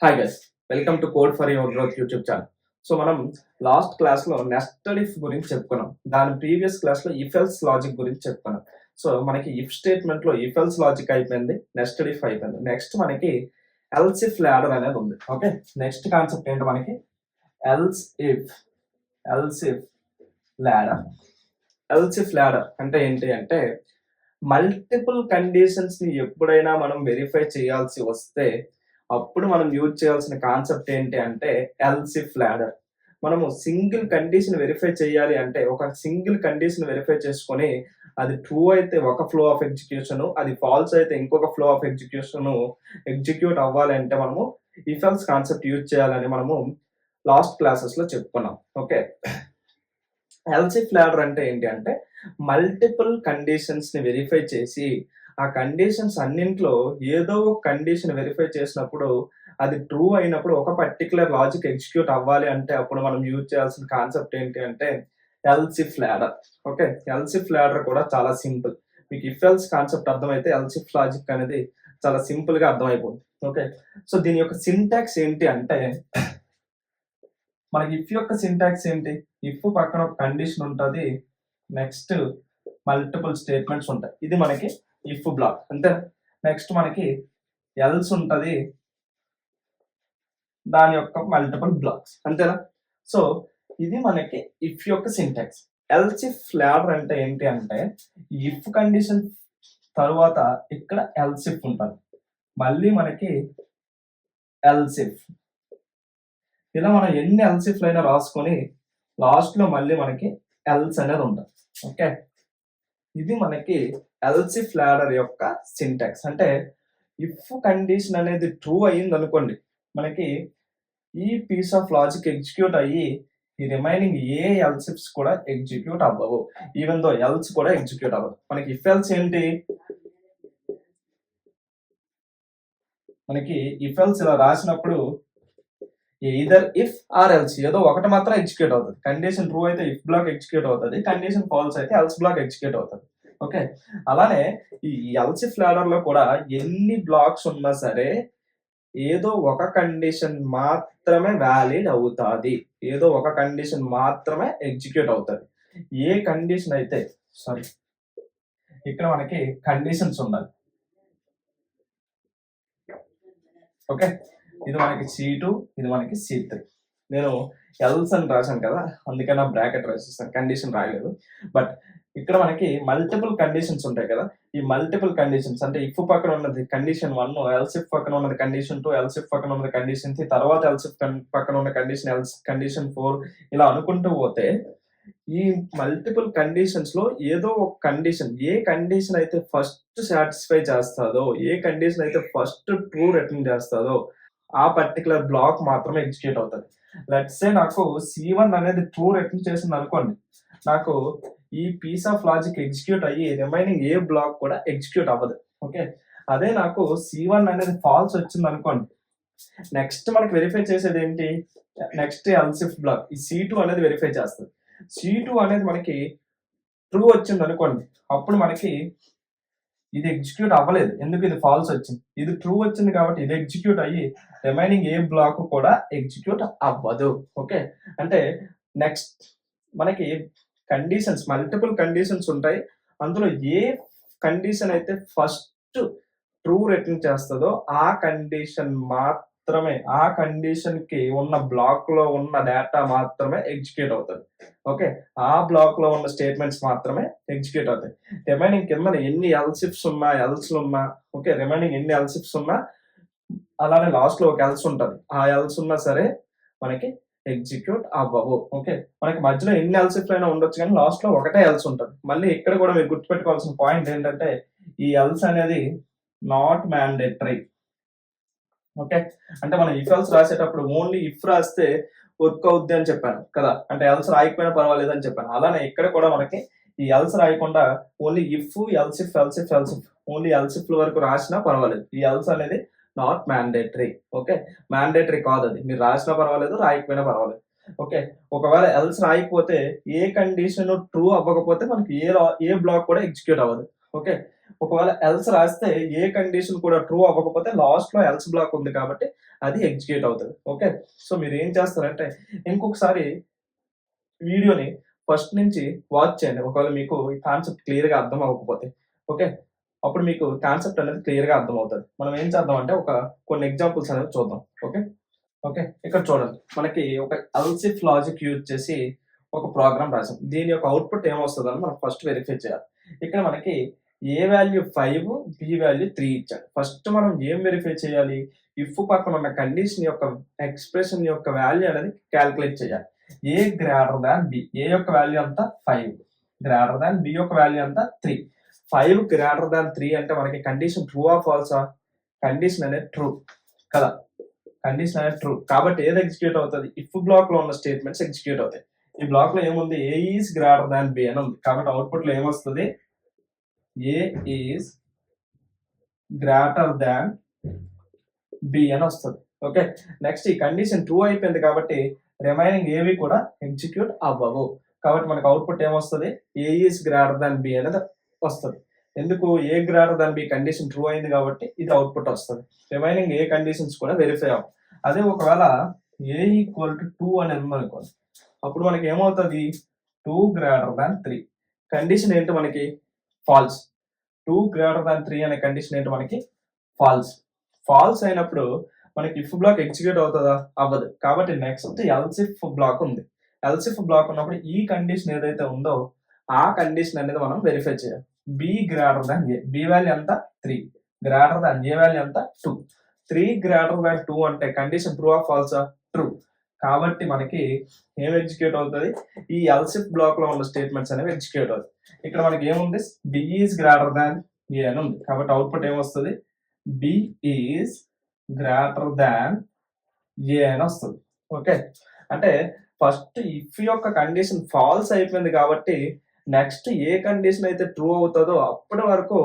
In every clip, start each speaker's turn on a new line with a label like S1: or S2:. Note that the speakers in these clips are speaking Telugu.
S1: Hi guys, welcome to code for your growth YouTube channel. So మనం లాస్ట్ క్లాస్లో నెస్టెడ్ ఇఫ్ గురించి చెప్పుకున్నాం. దాని ప్రీవియస్ క్లాస్లో ఇఫ్ ఎల్స్ లాజిక్ గురించి చెప్పుకున్నాం. సో మనకి ఇఫ్ స్టేట్మెంట్లో ఇఫ్ ఎల్స్ లాజిక్ అయిపోయింది, నెస్టెడ్ ఇఫ్ అయిపోయింది. నెక్స్ట్ మనకి ఎల్స్ ఇఫ్ లాడర్ అనేది ఉంది. ఓకే, నెక్స్ట్ కాన్సెప్ట్ ఏంటి మనకి? Else if ladder. Else if ladder అంటే ఏంటి అంటే, మల్టిపుల్ కండిషన్స్ ని ఎప్పుడైనా మనం వెరిఫై చేయాల్సి వస్తే అప్పుడు మనం యూజ్ చేయాల్సిన కాన్సెప్ట్ ఏంటి అంటే ఎల్స్ ఇఫ్ లాడర్. మనము సింగిల్ కండిషన్ వెరిఫై చేయాలి అంటే ఒక సింగిల్ కండిషన్ వెరిఫై చేసుకొని అది ట్రూ అయితే ఒక ఫ్లో ఆఫ్ ఎగ్జిక్యూషన్, అది ఫాల్స్ అయితే ఇంకొక ఫ్లో ఆఫ్ ఎగ్జిక్యూషన్ ఎగ్జిక్యూట్ అవ్వాలి అంటే మనము ఇఫ్ ఎల్స్ కాన్సెప్ట్ యూజ్ చేయాలని మనము లాస్ట్ క్లాసెస్ లో చెప్పుకున్నాం. ఓకే, ఎల్స్ ఇఫ్ లాడర్ అంటే ఏంటి అంటే మల్టిపుల్ కండిషన్స్ ని వెరిఫై చేసి ఆ కండిషన్స్ అన్నింట్లో ఏదో ఒక కండిషన్ వెరిఫై చేసినప్పుడు అది ట్రూ అయినప్పుడు ఒక పర్టికులర్ లాజిక్ ఎగ్జిక్యూట్ అవ్వాలి అంటే అప్పుడు మనం యూజ్ చేయాల్సిన కాన్సెప్ట్ ఏంటి అంటే else if ladder. Okay, else if ladder కూడా చాలా సింపుల్. మీకు ఇఫ్ ఎల్స్ కాన్సెప్ట్ అర్థమైతే ఎల్స్ ఇఫ్ లాజిక్ అనేది చాలా సింపుల్ గా అర్థమైపోతుంది. ఓకే, సో దీని యొక్క సింటాక్స్ ఏంటి అంటే, మనకి ఇఫ్ యొక్క సింటాక్స్ ఏంటి? ఇఫ్ పక్కన ఒక కండిషన్ ఉంటుంది, నెక్స్ట్ మల్టిపుల్ స్టేట్మెంట్స్ ఉంటాయి. ఇది మనకి ఇఫ్ బ్లాక్ అంతే. నెక్స్ట్ మనకి ఎల్స్ ఉంటది, దాని యొక్క మల్టిపుల్ బ్లాక్స్ అంతేనా. సో ఇది మనకి ఇఫ్ యొక్క సింటాక్స్. ఎల్స్ ఇఫ్ లాడర్ అంటే ఏంటి అంటే, ఇఫ్ కండిషన్ తరువాత ఇక్కడ ఎల్స్ ఇఫ్ ఉంటుంది, మళ్ళీ మనకి ఎల్స్ ఇఫ్, ఇలా మనం ఎన్ని ఎల్స్ ఇఫ్ అయినా రాసుకొని లాస్ట్ లో మళ్ళీ మనకి ఎల్స్ అనేది ఉంటుంది. ఓకే, ఇది మనకి ఎల్స్ ఇఫ్ లాడర్ యొక్క సింటాక్స్. అంటే ఇఫ్ కండిషన్ అనేది ట్రూ అయ్యింది అనుకోండి, మనకి ఈ పీస్ ఆఫ్ లాజిక్ ఎగ్జిక్యూట్ అయ్యి ఈ రిమైనింగ్ ఏ ఎల్స్ ఇఫ్స్ కూడా ఎగ్జిక్యూట్ అవ్వవు, ఈవెన్ దో ఎల్స్ కూడా ఎగ్జిక్యూట్ అవ్వదు. మనకి ఇఫ్ ఎల్స్ ఏంటి? మనకి ఇఫ్ ఎల్స్ ఇలా రాసినప్పుడు ఈదర్ ఇఫ్ ఆర్ ఎల్స్ ఏదో ఒకటి మాత్రం ఎగ్జిక్యూట్ అవుతుంది. కండిషన్ ట్రూ అయితే ఇఫ్ బ్లాక్ ఎగ్జిక్యూట్ అవుతుంది, కండిషన్ ఫాల్స్ అయితే ఎల్స్ బ్లాక్ ఎగ్జిక్యూట్ అవుతుంది. ఓకే, అలానే ఈ ఎల్స్ ఇఫ్ లాడర్ లో కూడా ఎన్ని బ్లాక్స్ ఉన్నా సరే ఏదో ఒక కండిషన్ మాత్రమే వ్యాలిడ్ అవుతుంది, ఏదో ఒక కండిషన్ మాత్రమే ఎగ్జిక్యూట్ అవుతుంది. ఏ కండిషన్ అయితే ఇక్కడ మనకి కండిషన్స్ ఉండాలి. ఓకే, ఇది మనకి C2, ఇది మనకి C3. నేను ఎల్స్ అని రాశాను కదా, అందుకని బ్రాకెట్ రాసేస్తాను, కండిషన్ రాయలేదు. బట్ ఇక్కడ మనకి మల్టిపుల్ కండిషన్స్ ఉంటాయి కదా, ఈ మల్టిపుల్ కండిషన్స్ అంటే ఇఫ్ పక్కన ఉన్నది కండిషన్ 1, ఎల్స్ ఇఫ్ పక్కన ఉన్నది కండిషన్ 2, ఎల్స్ ఇఫ్ పక్కన ఉన్నది కండిషన్ 3, తర్వాత ఎల్స్ ఇఫ్ పక్కన ఉన్న కండిషన్ 4, ఇలా అనుకుంటూ పోతే ఈ మల్టిపుల్ కండిషన్స్ లో ఏదో ఒక కండిషన్, ఏ కండిషన్ అయితే ఫస్ట్ సాటిస్ఫై చేస్తుందో, ఏ కండిషన్ అయితే ఫస్ట్ ట్రూ రిటర్న్ చేస్తుందో ఆ పర్టికులర్ బ్లాక్ మాత్రమే ఎగ్జిక్యూట్ అవుతుంది. లెట్స్ సే నాకు C1 అనేది ట్రూ రిటర్న్ చేసింది అనుకోండి, నాకు ఈ పీస్ ఆఫ్ లాజిక్ ఎగ్జిక్యూట్ అయ్యి రిమైనింగ్ ఏ బ్లాక్ కూడా ఎగ్జిక్యూట్ అవ్వదు. ఓకే, అదే నాకు C1 అనేది ఫాల్స్ వచ్చింది అనుకోండి, నెక్స్ట్ మనకి వెరిఫై చేసేది ఏంటి? నెక్స్ట్ ఎల్స్ ఇఫ్ బ్లాక్ ఈ C2 అనేది వెరిఫై చేస్తుంది. C2 అనేది మనకి ట్రూ వచ్చింది అనుకోండి, అప్పుడు మనకి ఇది ఎగ్జిక్యూట్ అవ్వలేదు, ఎందుకు? ఇది ఫాల్స్ వచ్చింది. ఇది ట్రూ వచ్చింది కాబట్టి ఇది ఎగ్జిక్యూట్ అయ్యి రిమైనింగ్ ఏ బ్లాక్ కూడా ఎగ్జిక్యూట్ అవ్వదు. ఓకే, అంటే నెక్స్ట్ మనకి కండిషన్స్, మల్టిపుల్ కండిషన్స్ ఉంటాయి, అందులో ఏ కండిషన్ అయితే ఫస్ట్ ట్రూ రిటర్న్ చేస్తుందో ఆ కండిషన్ మాత్రమే, ఆ కండిషన్ కి ఉన్న బ్లాక్ లో ఉన్న డేటా మాత్రమే ఎగ్జిక్యూట్ అవుతుంది. ఓకే, ఆ బ్లాక్ లో ఉన్న స్టేట్మెంట్స్ మాత్రమే ఎగ్జిక్యూట్ అవుతాయి. రిమైనింగ్ కింద ఎన్ని ఎల్సిఫ్స్ ఉన్నా, ఎల్స్ ఉన్నా, ఓకే, రిమైనింగ్ ఎన్ని ఎల్సిఫ్స్ ఉన్నా, అలానే లాస్ట్ లో ఒక ఎల్స్ ఉంటుంది, ఆ ఎల్స్ ఉన్నా సరే మనకి ఎగ్జిక్యూట్ అవ్వవు. ఓకే, మనకి మధ్యలో ఎన్ని ఎల్సిఫ్స్ అయినా ఉండొచ్చు కానీ లాస్ట్ లో ఒకటే ఎల్స్ ఉంటుంది. మళ్ళీ ఇక్కడ కూడా మీరు గుర్తుపెట్టుకోవాల్సిన పాయింట్ ఏంటంటే ఈ ఎల్స్ అనేది నాట్ మ్యాండేటరీ. ఓకే, అంటే మనం ఇఫ్ ఎల్స్ రాసేటప్పుడు ఓన్లీ ఇఫ్ రాస్తే వర్క్ అవుద్ది అని చెప్పాను కదా, అంటే ఎల్స్ రాయకపోయినా పర్వాలేదు అని చెప్పాను. అలానే ఇక్కడ కూడా మనకి ఈ ఎల్స్ రాయకుండా only if, elif, elif, elif, only elif వరకు రాసినా పర్వాలేదు. ఈ ఎల్స్ అనేది నాట్ మ్యాండేటరీ. ఓకే, మ్యాండేటరీ కాదు, అది మీరు రాసినా పర్వాలేదు, రాయకపోయినా పర్వాలేదు. ఓకే, ఒకవేళ ఎల్స్ రాయకపోతే ఏ కండిషన్ ట్రూ అవ్వకపోతే మనకి ఏ బ్లాక్ కూడా ఎగ్జిక్యూట్ అవ్వదు. ఓకే, ఒకవేళ ఎల్స్ రాస్తే ఏ కండిషన్ కూడా ట్రూ అవ్వకపోతే లాస్ట్లో ఎల్స్ బ్లాక్ ఉంది కాబట్టి అది ఎగ్జిక్యూట్ అవుతుంది. ఓకే, సో మీరు ఏం చేస్తారంటే ఇంకొకసారి వీడియోని ఫస్ట్ నుంచి వాచ్ చేయండి, ఒకవేళ మీకు ఈ కాన్సెప్ట్ క్లియర్గా అర్థం అవ్వకపోతే. ఓకే, అప్పుడు మీకు కాన్సెప్ట్ అనేది క్లియర్గా అర్థమవుతుంది. మనం ఏం చేద్దాం అంటే కొన్ని ఎగ్జాంపుల్స్ అనేవి చూద్దాం. ఓకే ఓకే ఇక్కడ చూడండి, మనకి ఒక ఎల్సిఫ్ లాజిక్ యూజ్ చేసి ఒక ప్రోగ్రామ్ రాసాం. దీని యొక్క అవుట్పుట్ ఏమొస్తుందని మనం ఫస్ట్ వెరిఫై చేయాలి. ఇక్కడ మనకి ఏ వాల్యూ 5, బి వాల్యూ 3 ఇచ్చాడు. ఫస్ట్ మనం ఏం వెరిఫై చేయాలి, ఇఫ్ పక్కన ఉన్న కండిషన్ యొక్క ఎక్స్ప్రెషన్ యొక్క వాల్యూ అనేది క్యాలిక్యులేట్ చేయాలి. ఏ గ్రేటర్ దాన్ బి, ఏ యొక్క వాల్యూ అంతా 5, గ్రేటర్ దాన్ బి యొక్క వాల్యూ అంతా 3. 5 గ్రేటర్ దాన్ 3 అంటే మనకి కండిషన్ ట్రూ ఆ ఫాల్సా? కండిషన్ అనేది ట్రూ కదా, కండిషన్ అనేది ట్రూ కాబట్టి ఏది ఎగ్జిక్యూట్ అవుతుంది? ఇఫ్ బ్లాక్ లో ఉన్న స్టేట్మెంట్స్ ఎగ్జిక్యూట్ అవుతాయి. ఈ బ్లాక్ లో ఏముంది, ఏ ఈజ్ గ్రేటర్ దాన్ బి అని ఉంది కాబట్టి అవుట్పుట్ లో ఏమొస్తుంది, A is greater than B అని వస్తుంది. ఓకే, నెక్స్ట్ ఈ కండిషన్ ట్రూ అయిపోయింది కాబట్టి రిమైనింగ్ ఏవి కూడా ఎగ్జిక్యూట్ అవ్వవు. కాబట్టి మనకు అవుట్పుట్ ఏమొస్తుంది, A is greater than B అనేది వస్తుంది. ఎందుకు, A greater than B condition true అయింది కాబట్టి ఇది అవుట్పుట్ వస్తుంది. రిమైనింగ్ ఏ కండిషన్స్ కూడా వెరిఫై అవ్వవు. అదే ఒకవేళ ఏ ఈక్వల్ టు 2 అని ఉందనుకోండి, అప్పుడు మనకి ఏమవుతుంది, 2 గ్రేటర్ దాన్ 3. కండిషన్ ఏంటి మనకి, ఫాల్స్. 2 గ్రేటర్ దాన్ 3 అనే కండిషన్ ఏంటి మనకి, ఫాల్స్. ఫాల్స్ అయినప్పుడు మనకి ఇఫ్ బ్లాక్ ఎగ్జిక్యూట్ అవుతుందా, అవ్వదు. కాబట్టి నెక్స్ట్ ఎల్సిఫ్ బ్లాక్ ఉంది. ఎల్సిఫ్ బ్లాక్ ఉన్నప్పుడు ఈ కండిషన్ ఏదైతే ఉందో ఆ కండిషన్ అనేది మనం వెరిఫై చేయాలి. B greater than A, B value ఎంత 3, గ్రేటర్ దాన్ ఏ వాల్యూ ఎంత 2. 3 గ్రేటర్ దాన్ 2 అంటే కండిషన్ ట్రూ ఆర్ ఫాల్సా, ట్రూ. కాబట్టి మనకి ఏం ఎగ్జిక్యూట్ అవుతుంది, ఈ ఎల్సిఫ్ బ్లాక్ లో ఉన్న స్టేట్మెంట్స్ అనేవి ఎగ్జిక్యూట్ అవుతాయి. ఇక్కడ మనకి ఏముంది, బి ఈజ్ గ్రేటర్ దాన్ ఏ అని ఉంది కాబట్టి అవుట్పుట్ ఏమొస్తుంది, బి ఈజ్ గ్రేటర్ దాన్ ఏ అని వస్తుంది. ఓకే, అంటే ఫస్ట్ ఇఫ్ యొక్క కండిషన్ ఫాల్స్ అయిపోయింది కాబట్టి నెక్స్ట్ ఏ కండిషన్ అయితే ట్రూ అవుతుందో అప్పటి వరకు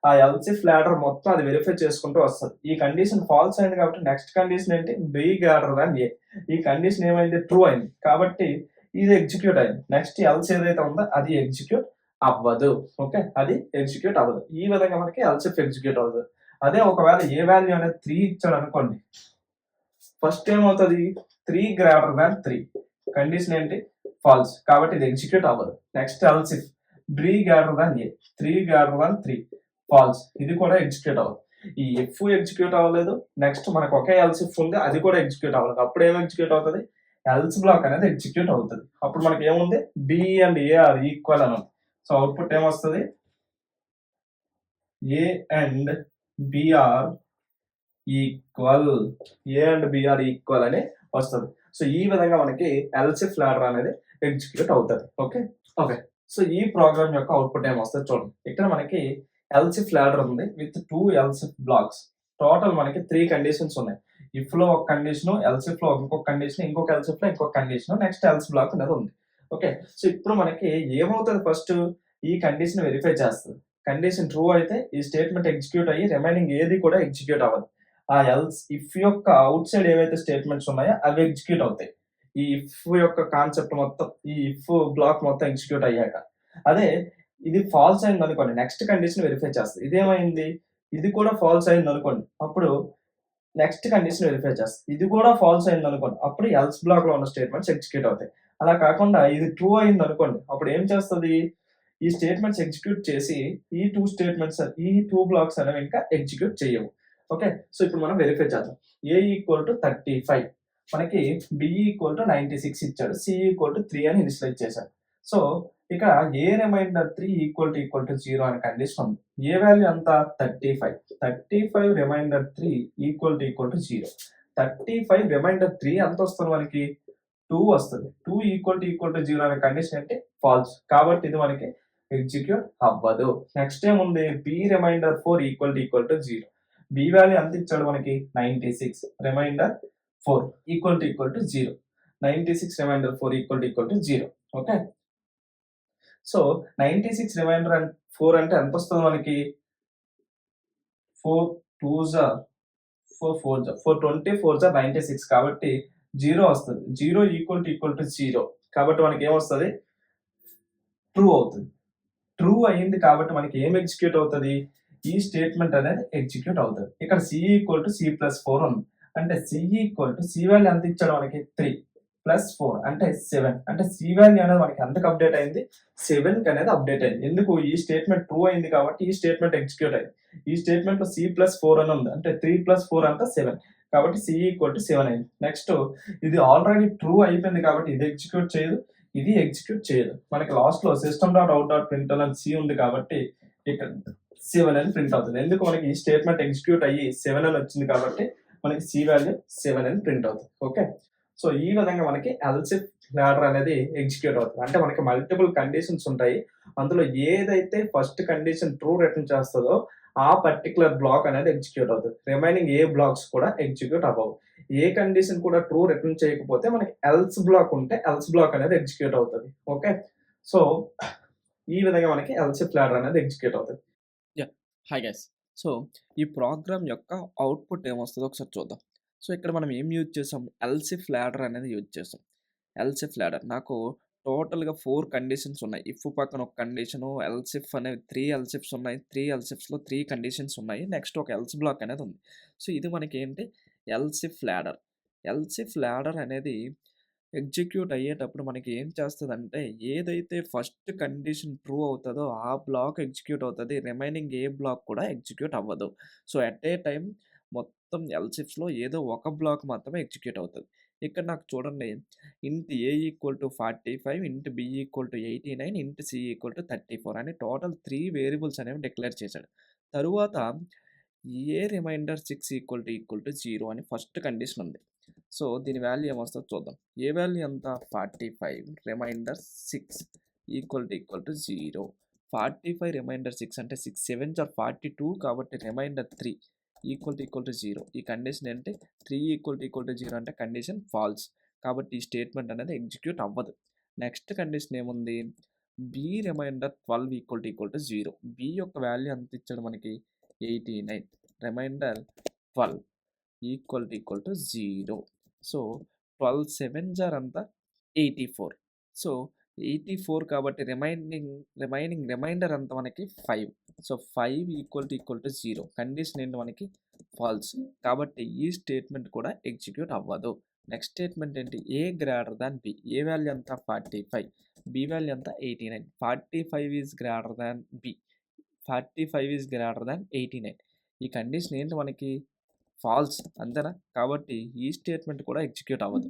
S1: ఆ ఎల్సిఫ్ లాడర్ మొత్తం అది వెరిఫై చేసుకుంటూ వస్తుంది. ఈ కండిషన్ ఫాల్స్ అయింది కాబట్టి నెక్స్ట్ కండిషన్ ఏంటి, బి గ్రేటర్ దాన్ ఏ. ఈ కండిషన్ ఏమైంది, ట్రూ అయింది కాబట్టి ఇది ఎగ్జిక్యూట్ అయింది. నెక్స్ట్ ఎల్స్ ఏదైతే ఉందో అది ఎగ్జిక్యూట్ అవ్వదు. ఓకే, అది ఎగ్జిక్యూట్ అవ్వదు. ఈ విధంగా మనకి ఎల్సిఫ్ ఎగ్జిక్యూట్ అవుతుంది. అదే ఒకవేళ ఏ వాల్యూ అనేది 3 ఇచ్చాడు అనుకోండి, ఫస్ట్ ఏమవుతుంది, 3 గ్రేటర్ దాన్ 3 కండిషన్ ఏంటి, ఫాల్స్ కాబట్టి ఇది ఎగ్జిక్యూట్ అవ్వదు. Next elif B greater than A, 3 greater than 3 false, ఇది కూడా ఎగ్జిక్యూట్ అవ్వదు. ఈ ఎఫ్ ఎగ్జిక్యూట్ అవ్వలేదు, నెక్స్ట్ మనకు ఒకే ఎల్సిఫ్ ఉంది అది కూడా ఎగ్జిక్యూట్ అవ్వలేదు. అప్పుడు ఏం ఎగ్జిక్యూట్ అవుతుంది, ఎల్స్ బ్లాక్ అనేది ఎగ్జిక్యూట్ అవుతుంది. అప్పుడు మనకి ఏముంది, B and A R equal అని ఉంది. సో అవుట్పుట్ ఏమొస్తుంది, A and B R equal, A and B R equal అని వస్తుంది. సో ఈ విధంగా మనకి ఎల్సిఫ్ లాడర్ అనేది ఎగ్జిక్యూట్ అవుతుంది. ఓకే ఓకే సో ఈ ప్రోగ్రామ్ యొక్క అవుట్పుట్ ఏమొస్తుంది చూడండి. ఇక్కడ మనకి ఎల్సిఫ్ లాడర్ ఉంది విత్ 2 ఎల్సిఫ్ బ్లాక్స్. టోటల్ మనకి 3 కండిషన్స్ ఉన్నాయి. ఇఫ్ లో ఒక కండిషన్, ఎల్సిఫ్ లో ఇంకొక కండిషన్, ఇంకొక ఎల్సిఫ్ లో ఇంకొక కండిషన్, నెక్స్ట్ ఎల్స్ బ్లాక్ అనేది ఉంది. ఓకే, సో ఇప్పుడు మనకి ఏమవుతుంది, ఫస్ట్ ఈ కండిషన్ వెరిఫై చేస్తుంది. కండిషన్ ట్రూ అయితే ఈ స్టేట్మెంట్ ఎగ్జిక్యూట్ అయ్యి రిమైనింగ్ ఏది కూడా ఎగ్జిక్యూట్ అవ్వదు. ఆ ఎల్స్ ఇఫ్ యొక్క అవుట్ సైడ్ ఏవైతే స్టేట్మెంట్స్ ఉన్నాయో అవి ఎగ్జిక్యూట్ అవుతాయి. ఈ ఇఫ్ యొక్క కాన్సెప్ట్ మొత్తం, ఈ ఇఫ్ బ్లాక్ మొత్తం ఎగ్జిక్యూట్ అయ్యాక. అదే ఇది ఫాల్స్ అయింది అనుకోండి, నెక్స్ట్ కండిషన్ వెరిఫై చేస్తుంది. ఇదేమైంది, ఇది కూడా ఫాల్స్ అయింది అనుకోండి, అప్పుడు నెక్స్ట్ కండిషన్ వెరిఫై చేస్తుంది. ఇది కూడా ఫాల్స్ అయింది అనుకోండి, అప్పుడు ఎల్స్ బ్లాక్ లో ఉన్న స్టేట్మెంట్స్ ఎగ్జిక్యూట్ అవుతాయి. అలా కాకుండా ఇది ట్రూ అయింది అనుకోండి, అప్పుడు ఏం చేస్తుంది, ఈ స్టేట్మెంట్స్ ఎగ్జిక్యూట్ చేసి ఈ 2 స్టేట్మెంట్స్, ఈ 2 బ్లాక్స్ అనేవి ఇంకా ఎగ్జిక్యూట్ చేయవు. ఓకే, సో ఇప్పుడు మనం వెరిఫై చేద్దాం. ఏ ఈక్వల్ టు 35, మనకి బి ఈక్వల్ టు 96 ఇచ్చాడు, సి ఈక్వల్ టు 3 అని ఇనిషియలైజ్ చేశాడు. సో ఇక్కడ ఏ రిమైండర్ 3 ఈక్వల్ టు 0 అనే కండిషన్ ఉంది. ఏ వాల్యూ అంతా 35 రిమైండర్ 3 ఈక్వల్ టు 0. 35 రిమైండర్ 3 ఎంత వస్తుంది మనకి, 2 వస్తుంది. 2 ఈక్వల్ టు 0 అనే కండిషన్ అంటే ఫాల్స్ కాబట్టి ఇది మనకి ఎగ్జిక్యూట్ అవ్వదు. నెక్స్ట్ ఏముంది, B remainder 4 equal to 0. B value ఎంత ఇచ్చాడు మనకి, 96 remainder 4 equal to 0. 96 remainder 4 equal to 0. Okay, so 96 remainder 4 అంటే ఎంత వస్తుంది మనకి, 4 2s 4 4s 96 కాబట్టి 0 వస్తుంది. 0 ఈక్వల్ టు 0 కాబట్టి మనకి ఏమొస్తుంది, ట్రూ అవుతుంది. ట్రూ అయింది కాబట్టి మనకి ఏం ఎగ్జిక్యూట్ అవుతుంది, ఈ స్టేట్మెంట్ అనేది ఎగ్జిక్యూట్ అవుతుంది. ఇక్కడ C equal to C plus 4 ఉంది. అంటే C equal to C value ఎంత ఇచ్చాడు మనకి 3 ప్లస్ 4 అంటే 7. అంటే సి వాల్యూ అనేది మనకి ఎంతకు అప్డేట్ అయింది 7కి అనేది అప్డేట్ అయింది. ఎందుకు ఈ స్టేట్మెంట్ ట్రూ అయింది కాబట్టి ఈ స్టేట్మెంట్ ఎగ్జిక్యూట్ అయింది. ఈ స్టేట్మెంట్ లో సి ప్లస్ 4 అని ఉంది. అంటే 3 ప్లస్ 4 అంతా 7 కాబట్టి సి ఈక్వల్ టు 7 అయింది. నెక్స్ట్ ఇది ఆల్రెడీ ట్రూ అయిపోయింది కాబట్టి ఇది ఎగ్జిక్యూట్ చేయదు, ఇది ఎగ్జిక్యూట్ చేయదు. మనకి లాస్ట్ లో system dot out dot print అని సి ఉంది కాబట్టి ఇక్కడ 7 అని ప్రింట్ అవుతుంది. ఎందుకు మనకి ఈ స్టేట్మెంట్ ఎగ్జిక్యూట్ అయ్యి 7 అని వచ్చింది కాబట్టి మనకి సి వాల్యూ 7 అని ప్రింట్ అవుతుంది. ఓకే, సో ఈ విధంగా మనకి ఎల్సిఫ్ లాడర్ అనేది ఎగ్జిక్యూట్ అవుతుంది. అంటే మనకి మల్టిపుల్ కండిషన్స్ ఉంటాయి. అందులో ఏదైతే ఫస్ట్ కండిషన్ ట్రూ రిటర్న్ చేస్తుందో ఆ పర్టికులర్ బ్లాక్ అనేది ఎగ్జిక్యూట్ అవుతుంది. రిమైనింగ్ ఏ బ్లాక్స్ కూడా ఎగ్జిక్యూట్ అవ్వవు. ఏ కండిషన్ కూడా ట్రూ రిటర్న్ చేయకపోతే మనకి ఎల్స్ బ్లాక్ ఉంటే ఎల్స్ బ్లాక్ అనేది ఎగ్జిక్యూట్ అవుతుంది. ఓకే, సో ఈ విధంగా మనకి ఎల్సిఫ్ లాడర్ అనేది ఎగ్జిక్యూట్ అవుతుంది.
S2: Hi guys. సో ఈ ప్రోగ్రామ్ యొక్క అవుట్పుట్ ఏమొస్తుందో ఒకసారి చూద్దాం. సో ఇక్కడ మనం ఏం యూజ్ చేసాం, ఎల్సిఫ్ లాడర్ అనేది యూజ్ చేసాం. ఎల్సిఫ్ లాడర్ నాకు టోటల్గా 4 కండిషన్స్ ఉన్నాయి. ఇఫ్ పక్కన ఒక కండిషను, ఎల్సిఫ్ అనేవి 3 ఎల్సిఫ్స్ ఉన్నాయి. 3 ఎల్సిఫ్స్లో 3 కండిషన్స్ ఉన్నాయి. నెక్స్ట్ ఒక ఎల్స్ బ్లాక్ అనేది ఉంది. సో ఇది మనకి ఏంటి, ఎల్సిఫ్ లాడర్. ఎల్సిఫ్ లాడర్ అనేది ఎగ్జిక్యూట్ అయ్యేటప్పుడు మనకి ఏం చేస్తదంటే, ఏదైతే ఫస్ట్ కండిషన్ ట్రూ అవుతదో ఆ బ్లాక్ ఎగ్జిక్యూట్ అవుతది. రిమైనింగ్ ఏ బ్లాక్ కూడా ఎగ్జిక్యూట్ అవ్వదు. సో ఎట్ ఏ టైమ్ మొత్తం ఎల్సిఫ్స్‌లో ఏదో ఒక బ్లాక్ మాత్రమే ఎగ్జిక్యూట్ అవుతది. ఇక్కడ నాకు చూడండి, ఇంట్ ఏ ఈక్వల్ టు 45, ఇంట్ బి ఈక్వల్ టు 89, ఇంట్ సి ఈక్వల్ టు 34 అని టోటల్ 3 వేరియబుల్స్ అనేవి డిక్లేర్ చేశాడు. తరువాత ఏ రిమైండర్ 6 ఈక్వల్ టు 0 అని ఫస్ట్ కండిషన్ ఉంది. సో దీని వాల్యూ ఏమొస్తుందో చూద్దాం. ఏ వాల్యూ ఎంత, 45 రిమైండర్ 6 ఈక్వల్ టు 0. 45 రిమైండర్ 6 అంటే 6 7s ఆర్ 42 కాబట్టి రిమైండర్ 3 ఈక్వల్ టు 0. ఈ కండిషన్ ఏంటి, 3 ఈక్వల్ టు 0 అంటే కండిషన్ ఫాల్స్. కాబట్టి ఈ స్టేట్మెంట్ అనేది ఎగ్జిక్యూట్ అవ్వదు. నెక్స్ట్ కండిషన్ ఏముంది, B remainder 12 equal to 0. B యొక్క వాల్యూ ఎంత ఇచ్చాడు మనకి 89 remainder 12 equal to 0. So 12 7s are అంతా 84. సో 84 కాబట్టి రిమైండర్ అంతా మనకి 5. So 5 equal to 0. కండిషన్ ఏంటి మనకి ఫాల్స్. కాబట్టి ఈ స్టేట్మెంట్ కూడా ఎగ్జిక్యూట్ అవ్వదు. నెక్స్ట్ స్టేట్మెంట్ ఏంటి, A greater than B. A value ఎంత 45, బి వాల్యూ ఎంత 89. 45 is greater than B, 45 is greater than 89. ఈ కండిషన్ ఏంటి మనకి ఫాల్స్, అంతేనా. కాబట్టి ఈ స్టేట్మెంట్ కూడా ఎగ్జిక్యూట్ అవ్వదు.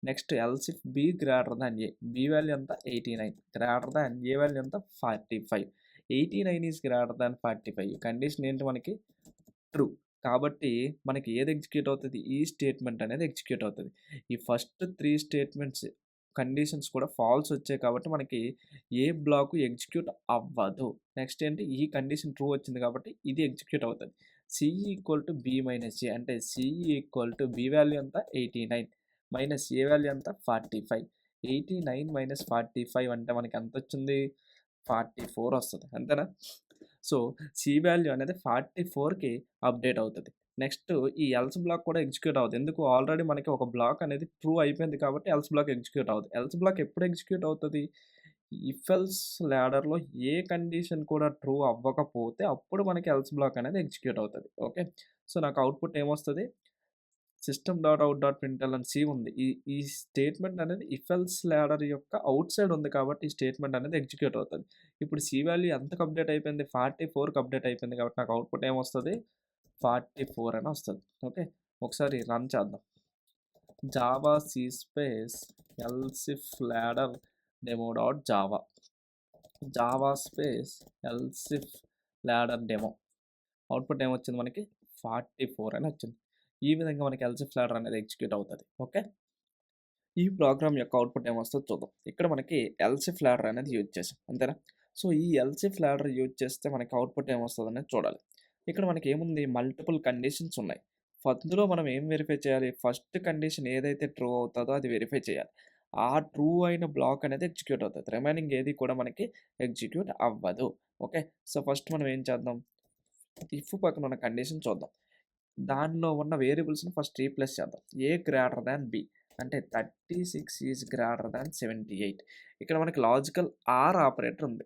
S2: Next else if B greater than A. B value ఎంత 89 గ్రేటర్ దాన్ ఏ వాల్యూ ఎంత 45. 89 ఈజ్ గ్రేటర్ దాన్ 45. ఈ కండిషన్ ఏంటి మనకి ట్రూ. కాబట్టి మనకి ఏది ఎగ్జిక్యూట్ అవుతుంది, ఈ స్టేట్మెంట్ అనేది ఎగ్జిక్యూట్ అవుతుంది. ఈ ఫస్ట్ 3 స్టేట్మెంట్స్ కండిషన్స్ కూడా ఫాల్స్ వచ్చాయి కాబట్టి మనకి ఏ బ్లాక్ ఎగ్జిక్యూట్ అవ్వదు. నెక్స్ట్ ఏంటి, ఈ కండిషన్ ట్రూ వచ్చింది కాబట్టి ఇది ఎగ్జిక్యూట్ అవుతుంది. C equal to B minus A అంటే C equal to B value ఎంత 89 మైనస్ ఏ వాల్యూ ఎంత 45. 89 మైనస్ 45 అంటే మనకి ఎంత వచ్చింది 44 వస్తుంది, అంతేనా. సో సి వాల్యూ అనేది 44కి అప్డేట్ అవుతుంది. నెక్స్ట్ ఈ ఎల్స్ బ్లాక్ కూడా ఎగ్జిక్యూట్ అవ్వదు. ఎందుకు, ఆల్రెడీ మనకి ఒక బ్లాక్ అనేది ట్రూ అయిపోయింది కాబట్టి ఎల్స్ బ్లాక్ ఎగ్జిక్యూట్ అవ్వదు. ఎల్స్ బ్లాక్ ఎప్పుడు ఎగ్జిక్యూట్ అవుతుంది, ఇఫ్ ఎల్స్ లాడర్లో ఏ కండిషన్ కూడా ట్రూ అవ్వకపోతే అప్పుడు మనకి ఎల్స్ బ్లాక్ అనేది ఎగ్జిక్యూట్ అవుతుంది. ఓకే, సో నాకు అవుట్పుట్ ఏమొస్తుంది, system dot out dot println C ఉంది. ఈ స్టేట్మెంట్ అనేది ఇఫ్ ఎల్స్ లాడర్ యొక్క అవుట్ సైడ్ ఉంది కాబట్టి ఈ స్టేట్మెంట్ అనేది ఎగ్జిక్యూట్ అవుతుంది. ఇప్పుడు సి వాల్యూ ఎంతకు అప్డేట్ అయిపోయింది 44కి అప్డేట్ అయిపోయింది కాబట్టి నాకు అవుట్పుట్ ఏమొస్తుంది 44 అని వస్తుంది. ఓకే, ఒకసారి రన్ చేద్దాం. Java C space else if ladder demo dot Java, Java space else if ladder demo. Output ఏమొచ్చింది మనకి 44 అని వచ్చింది. ఈ విధంగా మనకి ఎల్సిఫ్ లాడర్ అనేది ఎగ్జిక్యూట్ అవుతుంది. ఓకే, ఈ ప్రోగ్రామ్ యొక్క అవుట్పుట్ ఏమొస్తుందో చూద్దాం. ఇక్కడ మనకి ఎల్సిఫ్ లాడర్ అనేది యూజ్ చేసాం, అంతేనా. సో ఈ ఎల్సిఫ్ లాడర్ యూజ్ చేస్తే మనకి అవుట్పుట్ ఏమొస్తుంది అనేది చూడాలి. ఇక్కడ మనకి ఏముంది, మల్టిపుల్ కండిషన్స్ ఉన్నాయి. అందులో మనం ఏం వెరిఫై చేయాలి, ఫస్ట్ కండిషన్ ఏదైతే ట్రూ అవుతుందో అది వెరిఫై చేయాలి. ఆ ట్రూ అయిన బ్లాక్ అనేది ఎగ్జిక్యూట్ అవుతుంది. రిమైనింగ్ ఏది కూడా మనకి ఎగ్జిక్యూట్ అవ్వదు. ఓకే, సో ఫస్ట్ మనం ఏం చేద్దాం, ఇఫ్ పక్కన ఉన్న కండిషన్ చూద్దాం. దానిలో ఉన్న వేరియబుల్స్ని ఫస్ట్ రీప్లేస్ చేద్దాం. ఏ గ్రేటర్ దాన్ బి అంటే 36 ఈజ్ గ్రేటర్ దాన్ 78. ఇక్కడ మనకి లాజికల్ ఆర్ ఆపరేటర్ ఉంది.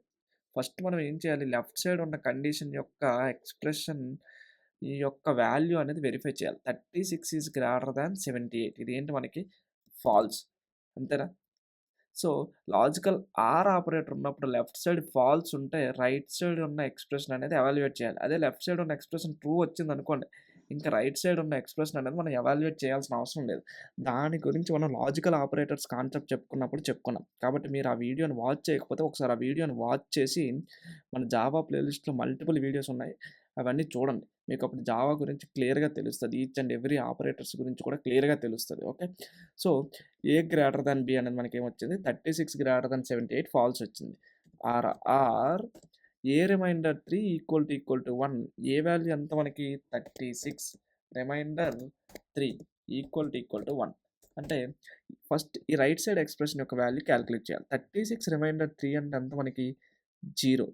S2: ఫస్ట్ మనం ఏం చేయాలి? లెఫ్ట్ సైడ్ ఉన్న కండిషన్ యొక్క ఎక్స్‌ప్రెషన్ ఈ యొక్క వాల్యూ అనేది వెరిఫై చేయాలి. 36 ఈస్ గ్రేటర్ థాన్ 78 ఇదేంటి మనకి ఫాల్స్. అంతేనా? సో, లాజికల్ ఆర్ ఆపరేటర్ ఉన్నప్పుడు లెఫ్ట్ సైడ్ ఫాల్స్ ఉంటే, రైట్ సైడ్ ఉన్న ఎక్స్‌ప్రెషన్ అనేది ఎవాల్యుయేట్ చేయాలి. అదే లెఫ్ట్ సైడ్ ఉన్న ఎక్స్‌ప్రెషన్ ట్రూ వచ్చిందనుకోండి, ఇంకా రైట్ సైడ్ ఉన్న ఎక్స్‌ప్రెషన్ అనేది మనం ఎవాల్యుయేట్ చేయాల్సిన అవసరం లేదు. దాని గురించి మనం లాజికల్ ఆపరేటర్స్ కాన్సెప్ట్ చెప్పుకున్నప్పుడు చెప్పుకున్నాం. కాబట్టి మీరు ఆ వీడియోని వాచ్ చేయకపోతే ఒకసారి ఆ వీడియోని వాచ్ చేసి, మన జావా ప్లేలిస్ట్‌లో మల్టిపుల్ వీడియోస్ ఉన్నాయి. అవన్నీ చూడండి. మీకు అప్పుడు జావా గురించి క్లియర్‌గా తెలుస్తది. ఈచ్ అండ్ ఎవ్రీ ఆపరేటర్స్ గురించి కూడా క్లియర్‌గా తెలుస్తది. Okay. So, A greater than B అనేది మనకేమొచ్చింది? 36 గ్రేటర్ థాన్ 78 ఫాల్స్ వచ్చింది. Or A remainder 3 equal to 1 A value ఎంత మనకి 36 రిమైండర్ 3 ఈక్వల్ టు 1 అంటే ఫస్ట్ ఈ రైట్ సైడ్ ఎక్స్‌ప్రెషన్ యొక్క వాల్యూ క్యాలిక్యులేట్ చేయాలి. 36 రిమైండర్ 3 అంటే ఎంత మనకి 0.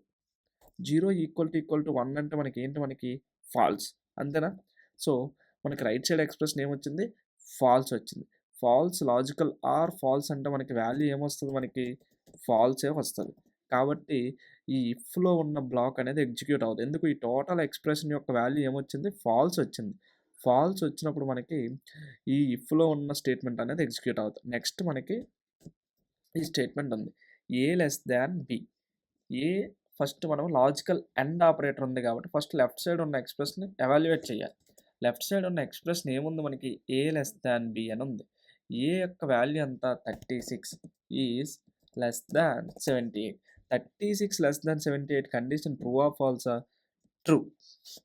S2: 0 ఈక్వల్ టు 1 అంటే మనకి ఫాల్స్. అంతేనా? సో, మనకి రైట్ సైడ్ ఎక్స్‌ప్రెషన్ ఏమొచ్చింది? ఫాల్స్ వచ్చింది. ఫాల్స్ లాజికల్ ఆర్ ఫాల్స్ అంటే మనకి వాల్యూ ఏమొస్తది మనకి? ఫాల్సే వస్తది. కాబట్టి ఈ ఇఫ్‌లో ఉన్న బ్లాక్ అనేది ఎగ్జిక్యూట్ అవ్వదు. ఎందుకు? ఈ టోటల్ ఎక్స్‌ప్రెషన్ యొక్క వాల్యూ ఏమొచ్చింది? ఫాల్స్ వచ్చింది. ఫాల్స్ వచ్చినప్పుడు మనకి ఈ ఇఫ్‌లో ఉన్న స్టేట్మెంట్ అనేది ఎగ్జిక్యూట్ అవుతది. నెక్స్ట్ మనకి ఈ స్టేట్మెంట్ ఉంది. ఏ లెస్ థాన్ బి. ఏ ఫస్ట్ మనం లాజికల్ అండ్ ఆపరేటర్ ఉంది కాబట్టి ఫస్ట్ లెఫ్ట్ సైడ్ ఉన్న ఎక్స్‌ప్రెషన్‌ని ఎవాల్యుయేట్ చేయాలి. లెఫ్ట్ సైడ్ ఉన్న ఎక్స్‌ప్రెషన్ ఏముంది మనకి? ఏ లెస్ థాన్ బి అని ఉంది. ఏ యొక్క వాల్యూ ఎంత? 36 is less than 78. 36 less than 78 condition true or ఫాల్సా? ట్రూ.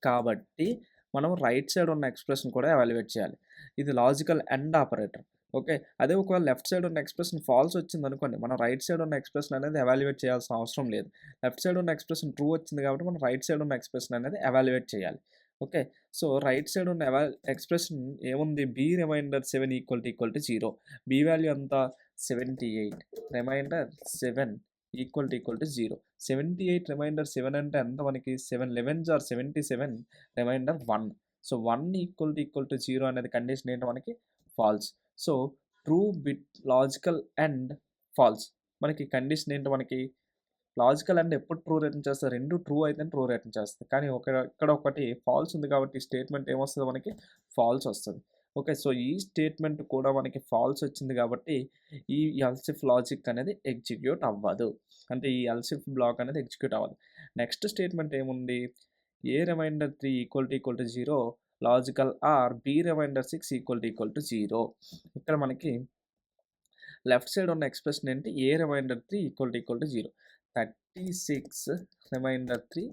S2: కాబట్టి మనం రైట్ సైడ్ ఉన్న ఎక్స్‌ప్రెషన్ కూడా ఎవాల్యుయేట్ చేయాలి. ఇది లాజికల్ అండ్ ఆపరేటర్. ఓకే. అదే ఒకవేళ లెఫ్ట్ సైడ్ ఉన్న ఎక్స్‌ప్రెషన్ ఫాల్స్ వచ్చిందనుకోండి, మనం రైట్ సైడ్ ఉన్న ఎక్స్‌ప్రెషన్ అనేది ఎవాల్యుయేట్ చేయాల్సిన అవసరం లేదు. లెఫ్ట్ సైడ్ ఉన్న ఎక్స్‌ప్రెషన్ ట్రూ వచ్చింది కాబట్టి మనం రైట్ సైడ్ ఉన్న ఎక్స్‌ప్రెషన్ అనేది ఎవాల్యుయేట్ చేయాలి. ఓకే. సో, రైట్ సైడ్ ఉన్న ఎక్స్‌ప్రెషన్ ఏముంది? B remainder 7 equal to 0. B value ఎంత? 78. Reminder 7 equal to 0. 78 రిమైండర్ 7 అంటే ఎంత మనకి? 7 11s or 77 remainder 1. So, 1 equal to 0 అనేది కండిషన్ ఏంటి మనకి? False. So, true bit logical and false. మనకి కండిషన్ ఏంటి మనకి? లాజికల్ అండ్ ఎప్పుడు ట్రూ రిటర్న్ చేస్తది? 2 ట్రూ అయితేనే ట్రూ రిటర్న్ చేస్తది. కానీ ఇక్కడ ఒకటి ఫాల్స్ ఉంది కాబట్టి స్టేట్మెంట్ ఏమొస్తది మనకి? ఫాల్స్ వస్తది. ఓకే. సో, ఈ స్టేట్మెంట్ కూడా మనకి ఫాల్స్ వచ్చింది కాబట్టి ఈ ఎల్సిఫ్ లాజిక్ అనేది ఎగ్జిక్యూట్ అవ్వదు. అంటే ఈ ఎల్సిఫ్ బ్లాక్ అనేది ఎగ్జిక్యూట్ అవ్వదు. నెక్స్ట్ స్టేట్మెంట్ ఏముంది? A remainder 3 equal to 0 logical or B remainder 6 equal to 0. ఇక్కడ మనకి లెఫ్ట్ సైడ్ ఉన్న ఎక్స్‌ప్రెషన్ ఏంటి? A remainder 3 equal to 0. 36 remainder 3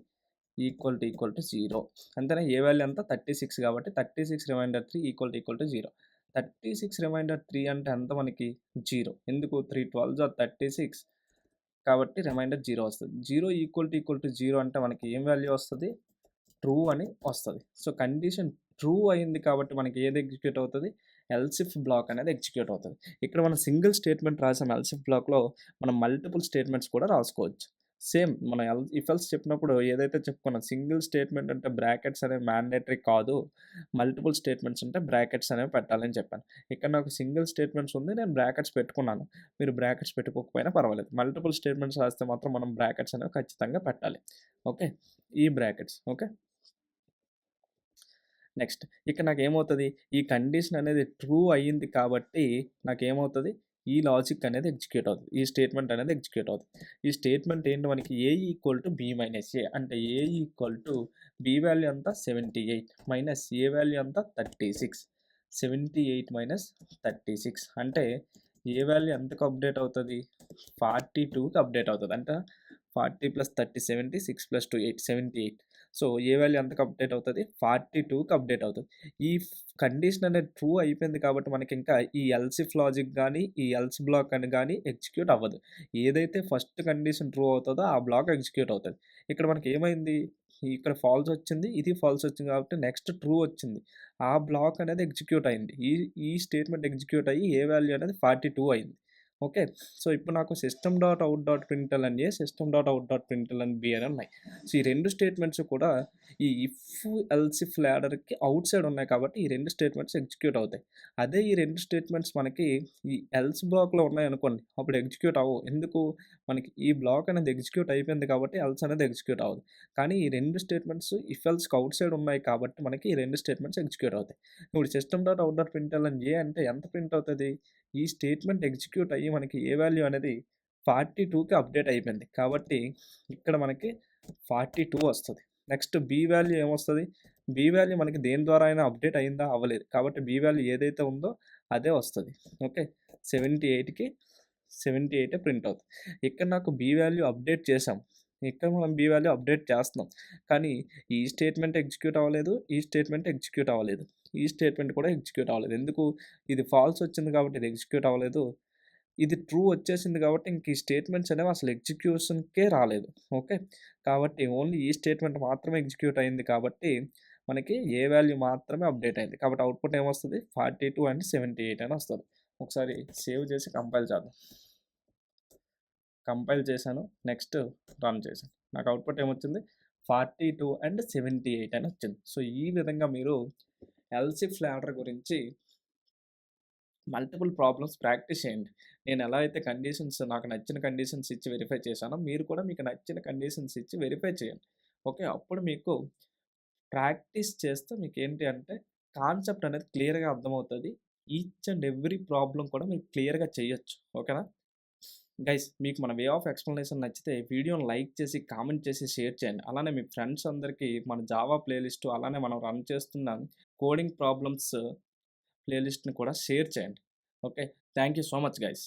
S2: equal to 0. అంతేనా? ఏ వాల్యూ ఎంత? 36 కాబట్టి 36 రిమైండర్ 3 ఈక్వల్ టు 0. 36 రిమైండర్ 3 అంటే ఎంత మనకి? 0. ఎందుకు? 3 12s ఆర్ 36 కాబట్టి రిమైండర్ 0 వస్తది. 0 ఈక్వల్ టు 0 అంటే మనకి ఏం వాల్యూ వస్తది? ట్రూ అని వస్తది. సో, కండిషన్ ట్రూ అయింది కాబట్టి మనకి ఏది ఎగ్జిక్యూట్ అవుతది? ఎల్సిఫ్ బ్లాక్ అనేది ఎగ్జిక్యూట్ అవుతది. ఇక్కడ మనం సింగిల్ స్టేట్మెంట్ రాసాం ఎల్సిఫ్ బ్లాక్‌లో మనం మల్టిపుల్ స్టేట్మెంట్స్ కూడా రాసుకోవచ్చు. సేమ్ మనం ఇఫ్ ఎల్స్ చెప్పినప్పుడు ఏదైతే చెప్పుకున్నాం సింగిల్ స్టేట్మెంట్ అంటే బ్రాకెట్స్ అనేవి మ్యాండేటరీ కాదు. మల్టిపుల్ స్టేట్మెంట్స్ ఉంటే బ్రాకెట్స్ అనేవి పెట్టాలని చెప్పాను. ఇక్కడ నాకు సింగిల్ స్టేట్మెంట్స్ ఉంది. నేను బ్రాకెట్స్ పెట్టుకున్నాను. మీరు బ్రాకెట్స్ పెట్టుకోకపోయినా పర్వాలేదు. మల్టిపుల్ స్టేట్మెంట్స్ రాస్తే మాత్రం మనం బ్రాకెట్స్ అనేవి ఖచ్చితంగా పెట్టాలి. ఓకే. ఈ బ్రాకెట్స్. ఓకే. నెక్స్ట్ ఇక్కడ నాకేమవుతది? ఈ కండిషన్ అనేది ట్రూ అయ్యింది కాబట్టి నాకేమవుతది? ఈ లాజిక్ అనేది ఎగ్జిక్యూట్ అవుతది. ఈ స్టేట్మెంట్ అనేది ఎగ్జిక్యూట్ అవుతది. ఈ స్టేట్మెంట్ ఏంటి మనకి? ఏ equal to B minus A అంటే ఏ ఈక్వల్ టు బి వాల్యూ ఎంత? 78 మైనస్ ఏ వాల్యూ ఎంత? 36. 78 మైనస్ 36 అంటే ఏ వాల్యూ ఎంతకు అప్డేట్ అవుతది? 42కి అప్డేట్ అవుతది. అంటే 40 + 30 70 6 + 2 8 78. సో, ఏ వాల్యూ ఎంతకు అప్డేట్ అవుతది? 42కి అప్డేట్ అవుతది. ఈ కండిషన్ అనేది ట్రూ అయిపోయింది కాబట్టి మనకింకా ఈ ఎల్సిఫ్ లాజిక్ గాని, ఈ ఎల్స్ బ్లాక్ అని గాని ఎగ్జిక్యూట్ అవ్వదు. ఏదైతే ఫస్ట్ కండిషన్ ట్రూ అవుతదో ఆ బ్లాక్ ఎగ్జిక్యూట్ అవుతది. ఇక్కడ మనకేమైంది? ఇక్కడ ఫాల్స్ వచ్చింది. ఇది ఫాల్స్ వచ్చింది కాబట్టి నెక్స్ట్ ట్రూ వచ్చింది. ఆ బ్లాక్ అనేది ఎగ్జిక్యూట్ అయింది. ఈ ఈ స్టేట్మెంట్ ఎగ్జిక్యూట్ అయ్యి ఏ వాల్యూ అనేది 42 అయింది. ఓకే. సో, ఇప్పుడు నాకు system dot out dot print L N A, system dot out dot print L N B అని ఉన్నాయి. సో, ఈ 2 స్టేట్మెంట్స్ కూడా ఈ ఇఫ్, ఎల్స్ ఇఫ్ లాడర్‌కి ఔట్ సైడ్ ఉన్నాయి కాబట్టి ఈ 2 స్టేట్మెంట్స్ ఎగ్జిక్యూట్ అవుతాయి. అదే ఈ 2 స్టేట్మెంట్స్ మనకి ఈ ఎల్స్ బ్లాక్‌లో ఉన్నాయనుకోండి, అప్పుడు ఎగ్జిక్యూట్ అవ్వవు. ఎందుకు? మనకి ఈ బ్లాక్ అనేది ఎగ్జిక్యూట్ అయిపోయింది కాబట్టి ఎల్స్ అనేది ఎగ్జిక్యూట్ అవ్వదు. కానీ ఈ 2 స్టేట్మెంట్స్ ఇఫ్ ఎల్స్‌కి ఔట్ సైడ్ ఉన్నాయి కాబట్టి మనకి ఈ 2 స్టేట్మెంట్స్ ఎగ్జిక్యూట్ అవుతాయి. ఇప్పుడు system dot out dot print L N A అంటే ఎంత ప్రింట్ అవుతది? ఈ స్టేట్మెంట్ ఎగ్జిక్యూట్ అయ్యి మనకి ఏ వాల్యూ అనేది 42కి అప్డేట్ అయిపోయింది. కాబట్టి ఇక్కడ మనకి 42 వస్తది. నెక్స్ట్ బి వాల్యూ ఏమొస్తది? బి వాల్యూ మనకి దేని ద్వారా అయినా అప్డేట్ అయిందా? అవ్వలేదు. కాబట్టి బి వాల్యూ ఏదైతే ఉందో అదే వస్తది. ఓకే. 78కి 78 ప్రింట్ అవుతుంది. ఇక్కడ నాకు బి వాల్యూ అప్డేట్ చేసాం. ఇక్కడ మనం బి వాల్యూ అప్డేట్ చేస్తున్నాం. కానీ ఈ స్టేట్మెంట్ ఎగ్జిక్యూట్ అవ్వలేదు. ఈ స్టేట్మెంట్ ఎగ్జిక్యూట్ అవ్వలేదు. ఈ స్టేట్మెంట్ కూడా ఎగ్జిక్యూట్ అవ్వలేదు. ఎందుకు? ఇది ఫాల్స్ వచ్చింది కాబట్టి ఇది ఎగ్జిక్యూట్ అవ్వలేదు. ఇది ట్రూ వచ్చేసింది కాబట్టి ఇంక ఈ స్టేట్మెంట్స్ అనేవి అసలు ఎగ్జిక్యూషన్‌కే రాలేదు. ఓకే. కాబట్టి ఓన్లీ ఈ స్టేట్మెంట్ మాత్రమే ఎగ్జిక్యూట్ అయింది కాబట్టి మనకి ఏ వాల్యూ మాత్రమే అప్డేట్ అయింది. కాబట్టి అవుట్‌పుట్ ఏమొస్తది? 42 అండ్ 78 అని వస్తది. ఒకసారి సేవ్ చేసి కంపైల్ చేద్దాం. కంపైల్ చేశాను. నెక్స్ట్ రన్ చేశాను. నాకు అవుట్‌పుట్ ఏమొచ్చింది? 42 అండ్ 78 అని వచ్చింది. సో, ఈ విధంగా మీరు ఎల్స్ ఇఫ్ లాడర్ గురించి మల్టిపుల్ ప్రాబ్లమ్స్ ప్రాక్టీస్ చేయండి. నేను ఎలా అయితే కండిషన్స్ నాకు నచ్చిన కండిషన్స్ ఇచ్చి వెరిఫై చేశానో, మీరు కూడా మీకు నచ్చిన కండిషన్స్ ఇచ్చి వెరిఫై చేయండి. ఓకే. అప్పుడు మీకు ప్రాక్టీస్ చేస్తే మీకేంటి అంటే కాన్సెప్ట్ అనేది క్లియర్‌గా అర్థమవుతది. ఈచ్ అండ్ ఎవ్రీ ప్రాబ్లమ్ కూడా మీరు క్లియర్‌గా చేయొచ్చు. ఓకేనా? గైస్ మీకు మన వే ఆఫ్ ఎక్స్‌ప్లనేషన్ నచ్చితే వీడియోని లైక్ చేసి, కామెంట్ చేసి, షేర్ చేయండి. అలానే మీ ఫ్రెండ్స్ అందరికీ మన జావా ప్లేలిస్ట్ అలానే మనం రన్ చేస్తున్న కోడింగ్ ప్రాబ్లమ్స్ ప్లేలిస్ట్‌ని కూడా షేర్ చేయండి. Okay. Thank you so much guys.